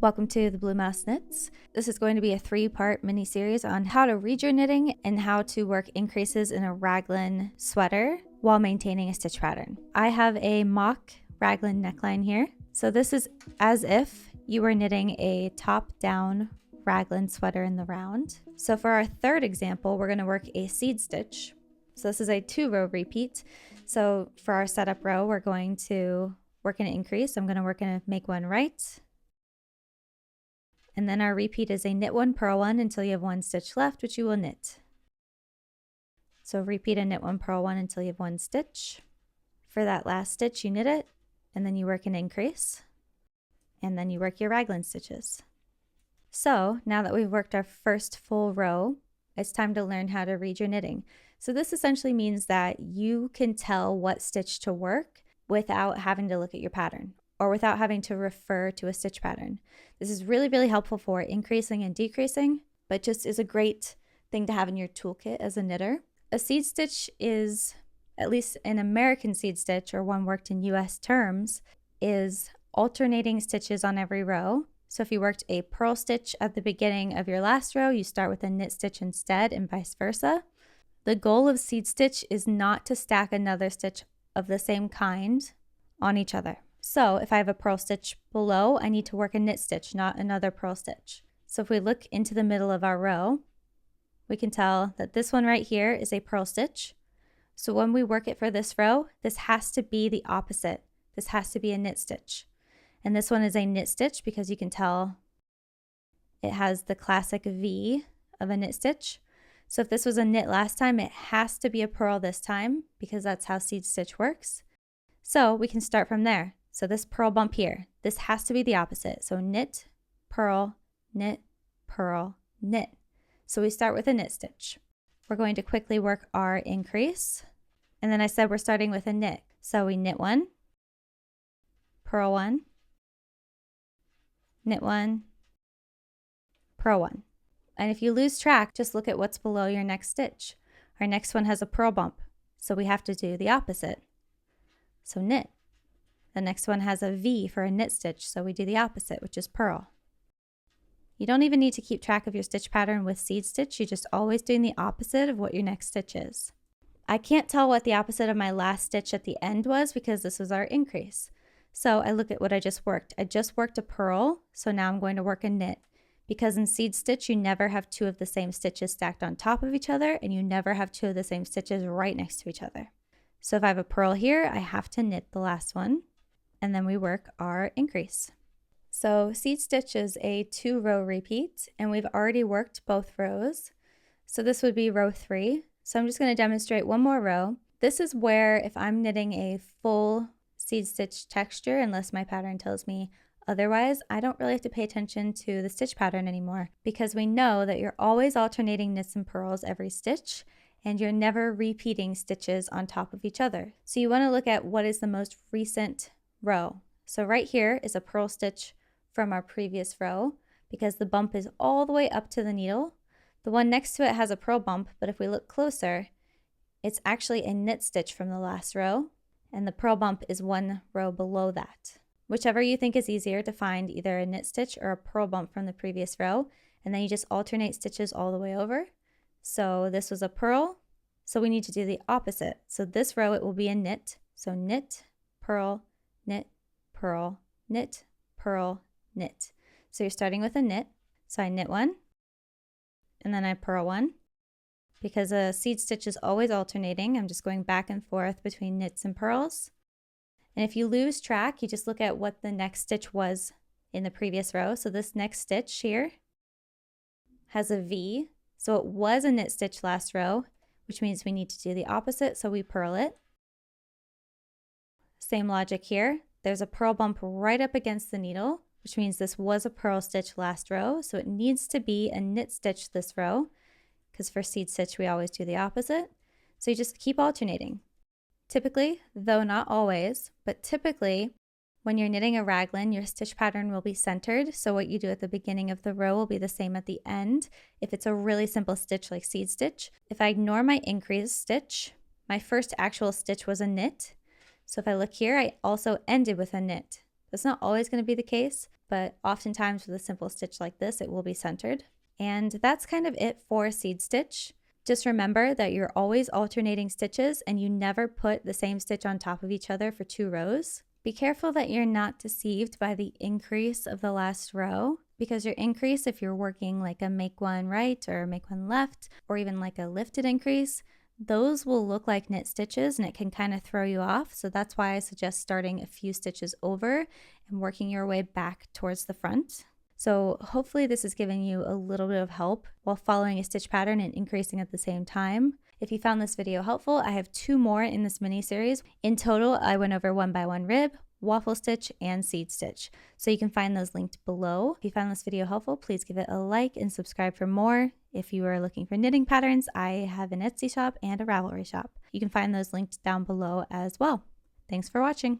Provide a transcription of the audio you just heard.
Welcome to the Blue Mouse Knits. This is going to be a 3-part mini series on how to read your knitting and how to work increases in a raglan sweater while maintaining a stitch pattern. I have a mock raglan neckline here. So this is as if you were knitting a top-down raglan sweater in the round. So for our third example, we're going to work a seed stitch. So this is a 2-row repeat. So for our setup row, we're going to work an increase. I'm going to make one right. And then our repeat is a knit one, purl one until you have 1 stitch left, which you will knit. So repeat and knit one, purl one until you have 1 stitch. For that last stitch, you knit it, and then you work an increase, and then you work your raglan stitches. So now that we've worked our first full row, it's time to learn how to read your knitting. So this essentially means that you can tell what stitch to work without having to look at your pattern or without having to refer to a stitch pattern. This is really, really helpful for increasing and decreasing, but just is a great thing to have in your toolkit as a knitter. A seed stitch is, at least an American seed stitch, or one worked in US terms, is alternating stitches on every row. So if you worked a purl stitch at the beginning of your last row, you start with a knit stitch instead, and vice versa. The goal of seed stitch is not to stack another stitch of the same kind on each other. So if I have a purl stitch below, I need to work a knit stitch, not another purl stitch. So if we look into the middle of our row, we can tell that this one right here is a purl stitch. So when we work it for this row, this has to be the opposite. This has to be a knit stitch. And this one is a knit stitch because you can tell it has the classic V of a knit stitch. So if this was a knit last time, it has to be a purl this time because that's how seed stitch works. So we can start from there. So this purl bump here, this has to be the opposite. So knit, purl, knit, purl, knit. So we start with a knit stitch. We're going to quickly work our increase. And then I said we're starting with a knit. So we knit one, purl one, knit one, purl one. And if you lose track, just look at what's below your next stitch. Our next one has a purl bump, so we have to do the opposite. So knit. The next one has a V for a knit stitch, so we do the opposite, which is purl. You don't even need to keep track of your stitch pattern with seed stitch. You're just always doing the opposite of what your next stitch is. I can't tell what the opposite of my last stitch at the end was because this was our increase. So I look at what I just worked. I just worked a purl, so now I'm going to work a knit. Because in seed stitch, you never have 2 of the same stitches stacked on top of each other, and you never have 2 of the same stitches right next to each other. So if I have a purl here, I have to knit the last one, and then we work our increase. So seed stitch is a 2-row repeat, and we've already worked both rows. So this would be row 3. So I'm just going to demonstrate one more row. This is where if I'm knitting a full seed stitch texture, unless my pattern tells me otherwise, I don't really have to pay attention to the stitch pattern anymore because we know that you're always alternating knits and purls every stitch and you're never repeating stitches on top of each other. So you want to look at what is the most recent row. So right here is a purl stitch from our previous row because the bump is all the way up to the needle. The one next to it has a purl bump, but if we look closer, it's actually a knit stitch from the last row, and the purl bump is 1 row below that. Whichever you think is easier to find, either a knit stitch or a purl bump from the previous row, and then you just alternate stitches all the way over. So this was a purl, so we need to do the opposite. So this row it will be a knit. So knit, purl, knit, purl, knit, purl, knit. So you're starting with a knit. So I knit one, and then I purl one. Because a seed stitch is always alternating, I'm just going back and forth between knits and purls. And if you lose track, you just look at what the next stitch was in the previous row. So this next stitch here has a V. So it was a knit stitch last row, which means we need to do the opposite. So we purl it. Same logic here. There's a purl bump right up against the needle, which means this was a purl stitch last row. So it needs to be a knit stitch this row because for seed stitch, we always do the opposite. So you just keep alternating. Typically, though not always, but typically when you're knitting a raglan, your stitch pattern will be centered. So what you do at the beginning of the row will be the same at the end if it's a really simple stitch like seed stitch. If I ignore my increase stitch, my first actual stitch was a knit. So if I look here, I also ended with a knit. That's not always going to be the case, but oftentimes with a simple stitch like this, it will be centered. And that's kind of it for seed stitch. Just remember that you're always alternating stitches and you never put the same stitch on top of each other for 2 rows. Be careful that you're not deceived by the increase of the last row, because your increase, if you're working like a make one right or make one left, or even like a lifted increase, those will look like knit stitches and it can kind of throw you off. So that's why I suggest starting a few stitches over and working your way back towards the front. So hopefully this is giving you a little bit of help while following a stitch pattern and increasing at the same time. If you found this video helpful, I have 2 more in this mini series. In total, I went over 1 by 1 rib, waffle stitch, and seed stitch. So you can find those linked below. If you found this video helpful, please give it a like and subscribe for more. If you are looking for knitting patterns, I have an Etsy shop and a Ravelry shop. You can find those linked down below as well. Thanks for watching.